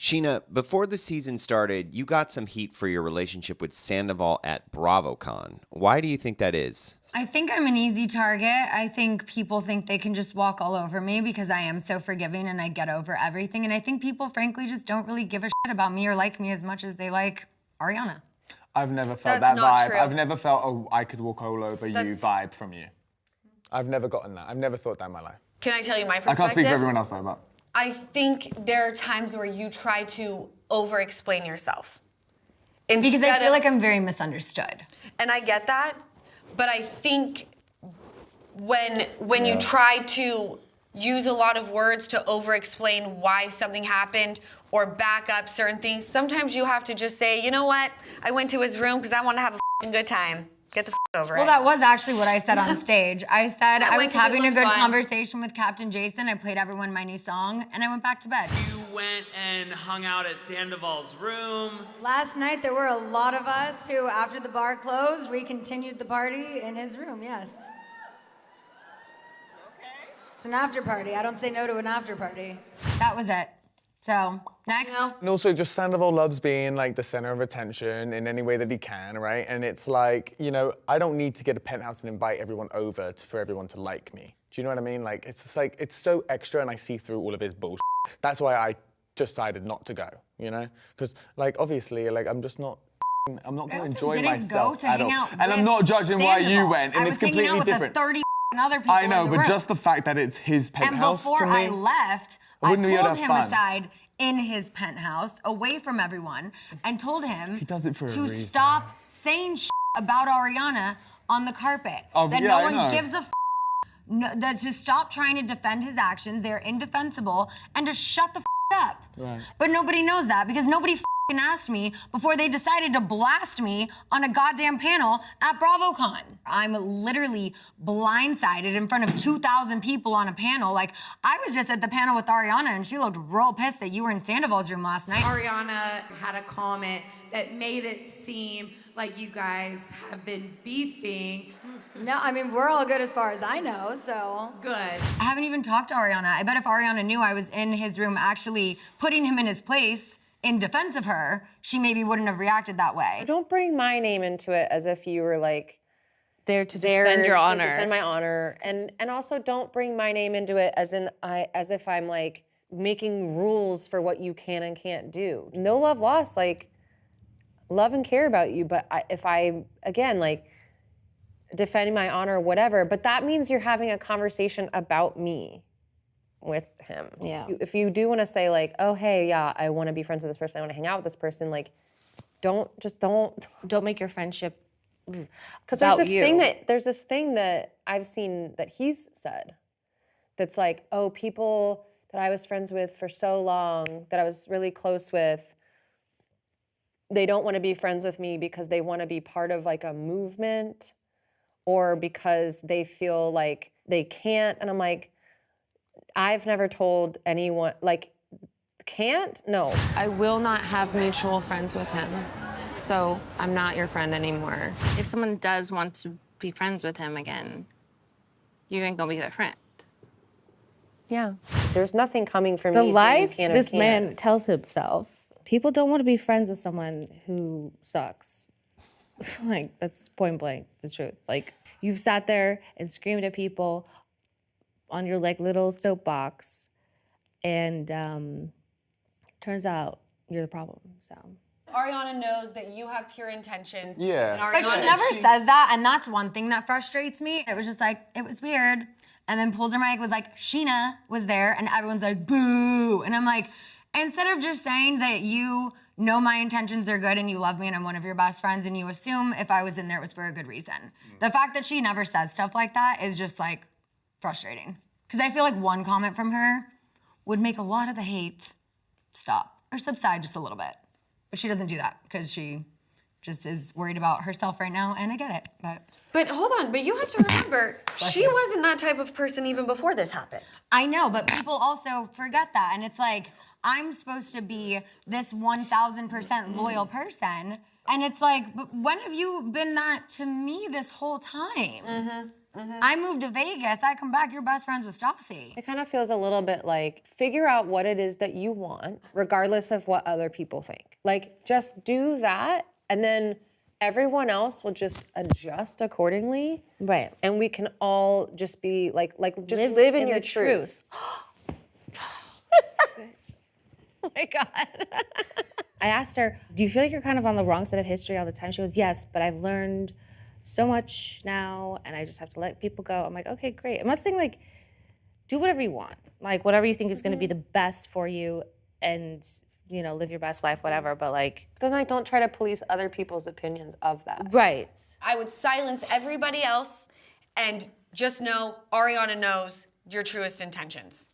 Scheana, before the season started, you got some heat for your relationship with Sandoval at BravoCon. Why do you think that is? I think I'm an easy target. I think people think they can just walk all over me because I am so forgiving and I get over everything. And I think people, frankly, just don't really give a shit about me or like me as much as they like Ariana. I've never felt that vibe. True. I've never felt a I could walk all over you vibe from you. I've never gotten that. I've never thought that in my life. Can I tell you my perspective? I can't speak for everyone else though, but... I think there are times where you try to over-explain yourself. Because I feel like I'm very misunderstood. And I get that, but I think when you try to use a lot of words to over-explain why something happened or back up certain things, sometimes you have to just say, you know what? I went to his room because I want to have a f***ing good time. Get the f*** over it. Well, that was actually what I said on stage. I said I was having a good conversation with Captain Jason. I played everyone my new song, and I went back to bed. You went and hung out at Sandoval's room. Last night, there were a lot of us who, after the bar closed, we continued the party in his room, yes. Okay. It's an after party. I don't say no to an after party. That was it. So, next. And also, just Sandoval loves being like the center of attention in any way that he can, right? And it's like, you know, I don't need to get a penthouse and invite everyone over for everyone to like me. Do you know what I mean? Like, it's just like, it's so extra and I see through all of his bullshit. That's why I decided not to go, you know? Because, like, obviously, like, I'm just not, I'm not going to enjoy myself at all. And I'm not judging why you went, and it's completely different. I was hanging out with the 30 other people I know, in the but room. Just the fact that it's his penthouse to me. And before I left, I pulled him aside in his penthouse, away from everyone, and told him to stop saying shit about Ariana on the carpet. That no one gives a that to stop trying to defend his actions, they're indefensible, and to shut the up. Right. But nobody knows that because nobody asked me before they decided to blast me on a goddamn panel at BravoCon. I'm literally blindsided in front of 2,000 people on a panel. Like, I was just at the panel with Ariana and she looked real pissed that you were in Sandoval's room last night. Ariana had a comment that made it seem like you guys have been beefing. No, I mean, we're all good as far as I know, so. Good. I haven't even talked to Ariana. I bet if Ariana knew I was in his room actually putting him in his place in defense of her, she maybe wouldn't have reacted that way. Don't bring my name into it as if you were like there to defend your honor. Defend my honor, and also don't bring my name into it as if I'm like making rules for what you can and can't do. No love lost. Like, love and care about you, but if I again like defending my honor or whatever, but that means you're having a conversation about me with him. Yeah. If you do want to say like, oh hey, yeah, I want to be friends with this person, I want to hang out with this person, like, don't make your friendship because there's this thing that I've seen that he's said that's like, oh, people that I was friends with for so long, that I was really close with, they don't want to be friends with me because they want to be part of like a movement or because they feel like they can't. And I'm like, I've never told anyone, like, can't? No. I will not have mutual friends with him. So I'm not your friend anymore. If someone does want to be friends with him again, you're gonna go be their friend. Yeah. There's nothing coming from the me. lies this man tells himself. People don't want to be friends with someone who sucks. Like, that's point blank the truth. Like, you've sat there and screamed at people on your like little soapbox, and turns out you're the problem. So Ariana knows that you have pure intentions. Yeah. But she never says that, and that's one thing that frustrates me. It was just like, it was weird. And then pulls her mic, was like, Scheana was there, and everyone's like, boo. And I'm like, instead of just saying that you know my intentions are good and you love me and I'm one of your best friends and you assume if I was in there it was for a good reason. The fact that she never says stuff like that is just like frustrating. Because I feel like one comment from her would make a lot of the hate stop or subside just a little bit. But she doesn't do that because she just is worried about herself right now, and I get it. But hold on, but you have to remember, she wasn't that type of person even before this happened. I know, but people also forget that. And it's like, I'm supposed to be this 1,000% loyal person. And it's like, but when have you been that to me this whole time? I moved to Vegas, I come back, you're best friends with Stassi. It kind of feels a little bit like, figure out what it is that you want, regardless of what other people think. Like, just do that, and then everyone else will just adjust accordingly. Right. And we can all just be like just live in your truth. Oh my God. I asked her, do you feel like you're kind of on the wrong side of history all the time? She goes, yes, but I've learned so much now and I just have to let people go. I'm like, okay, great. I'm not saying like, do whatever you want. Like whatever you think is gonna be the best for you and you know, live your best life, whatever, but like. Then like don't try to police other people's opinions of that. Right. I would silence everybody else and just know Ariana knows your truest intentions.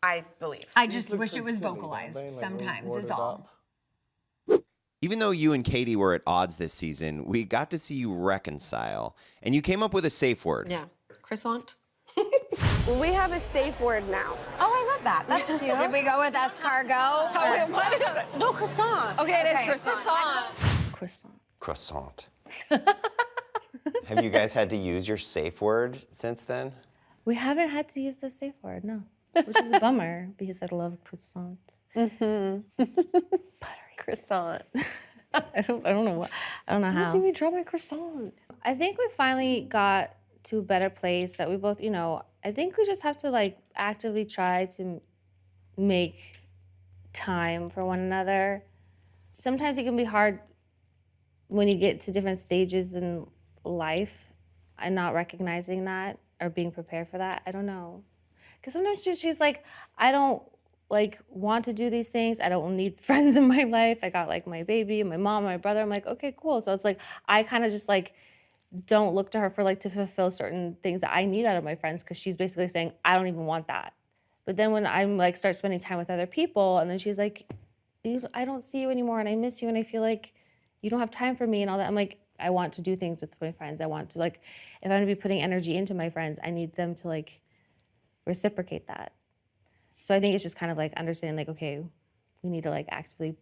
I believe. I just wish it was vocalized sometimes, is all. Even though you and Katie were at odds this season, we got to see you reconcile. And you came up with a safe word. Yeah. Croissant. We have a safe word now. Oh, I love that. That's cute. Did we go with escargot? Oh, wait, what is it? No, croissant. Okay, it is croissant. Croissant. Croissant. Have you guys had to use your safe word since then? We haven't had to use the safe word, no. Which is a bummer because I love croissants. Mm-hmm. Buttery croissant. I don't know how. How do you drop my croissant? I think we finally got to a better place that we both, you know, I think we just have to like actively try to make time for one another. Sometimes it can be hard when you get to different stages in life and not recognizing that or being prepared for that. I don't know. Because sometimes she's like, I don't like want to do these things. I don't need friends in my life. I got like my baby, my mom, my brother. I'm like, okay, cool. So it's like, I kind of just like, don't look to her for like to fulfill certain things that I need out of my friends because she's basically saying, I don't even want that. But then when I'm like start spending time with other people and then she's like, I don't see you anymore and I miss you and I feel like you don't have time for me and all that. I'm like, I want to do things with my friends. I want to like, if I'm gonna be putting energy into my friends, I need them to like reciprocate that. So I think it's just kind of like understanding like, okay, we need to like actively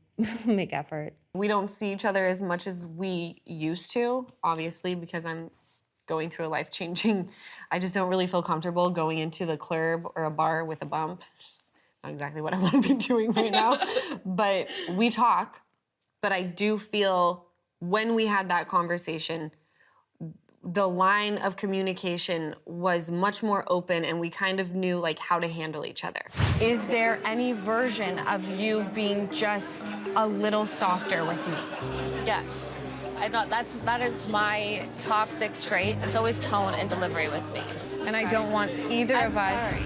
make effort. We don't see each other as much as we used to, obviously, because I'm going through a life-changing, I just don't really feel comfortable going into the club or a bar with a bump. Not exactly what I want to be doing right now. But we talk, but I do feel when we had that conversation, the line of communication was much more open and we kind of knew like how to handle each other. Is there any version of you being just a little softer with me? Yes. That is my toxic trait. It's always tone and delivery with me. And I don't want either of us. Sorry.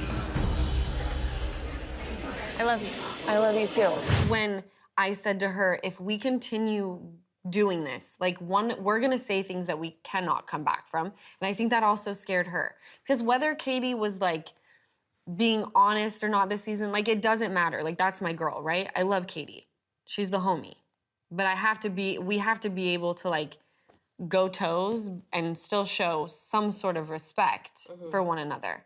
I love you. I love you too. When I said to her, if we continue doing this, like we're gonna say things that we cannot come back from. And I think that also scared her. Because whether Katie was like being honest or not this season, like it doesn't matter. Like that's my girl, right? I love Katie. She's the homie. But we have to be able to like go toes and still show some sort of respect for one another.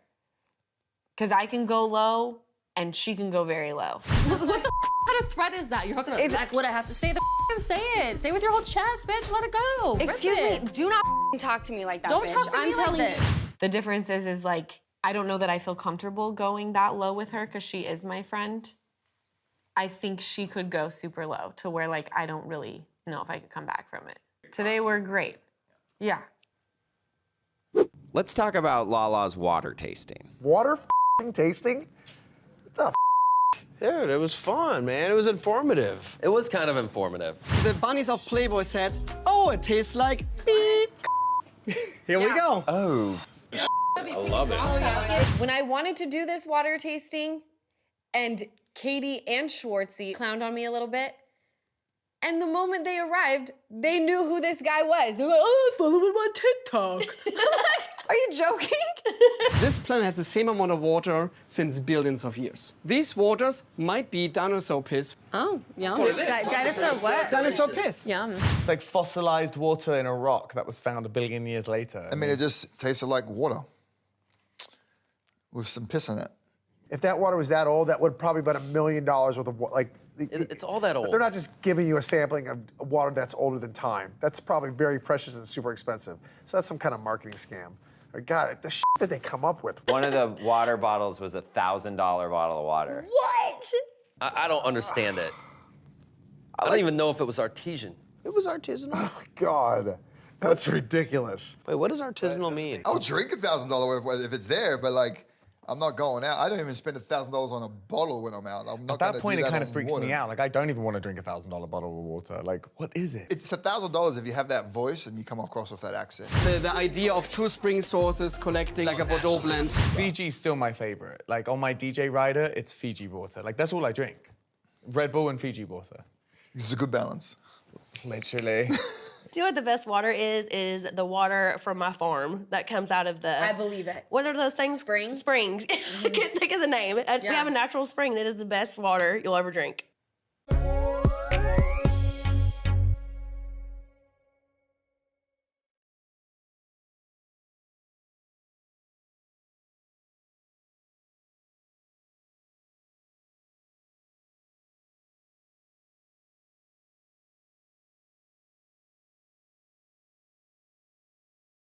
Because I can go low and she can go very low. What the kind of threat is that? You're not gonna back what I have to say. Say it. Say it with your whole chest, bitch. Let it go. Excuse me. Do not talk to me like that, Don't bitch. talk to me like this. The difference is like, I don't know that I feel comfortable going that low with her because she is my friend. I think she could go super low to where like, I don't really know if I could come back from it. Today we're great. Yeah. Let's talk about Lala's water tasting. Water tasting? What the Dude, it was fun, man. It was informative. It was kind of informative. The bunnies of Playboy said, oh, it tastes like beep. Here we go. Oh. I love it. Oh, yeah. When I wanted to do this water tasting and Katie and Schwartzy clowned on me a little bit, and the moment they arrived, they knew who this guy was. They were like, oh, I follow him on TikTok. Are you joking? This planet has the same amount of water since billions of years. These waters might be dinosaur piss. Oh, yum. Dinosaur what? Dinosaur piss. Yum. It's like fossilized water in a rock that was found 1 billion years later. I mean, it just tasted like water with some piss in it. If that water was that old, that would probably be about $1 million worth of water. Like, it's all that old. They're not just giving you a sampling of water that's older than time. That's probably very precious and super expensive. So that's some kind of marketing scam. God, the shit that they come up with. One of the water bottles was $1,000 bottle of water. What? I don't understand it. I don't even know if it was artesian. It was artisanal. Oh, my God. That's ridiculous. Wait, what does artisanal mean? I'll drink $1,000 if it's there, but like, I'm not going out. I don't even spend $1,000 on a bottle when I'm out. I'm not At that point, it kind of on freaks water. me out. Like, I don't even want to drink $1,000 bottle of water. Like, what is it? It's $1,000 if you have that voice and you come across with that accent. The idea of 2 spring sources collecting like a Bordeaux blend. Fiji's still my favorite. Like, on my DJ rider, it's Fiji water. Like, that's all I drink. Red Bull and Fiji water. It's a good balance. Literally. Do you know what the best water is? Is the water from my farm that comes out of the... I believe it. What are those things? Spring? Springs. I can't think of the name. We have a natural spring that is the best water you'll ever drink.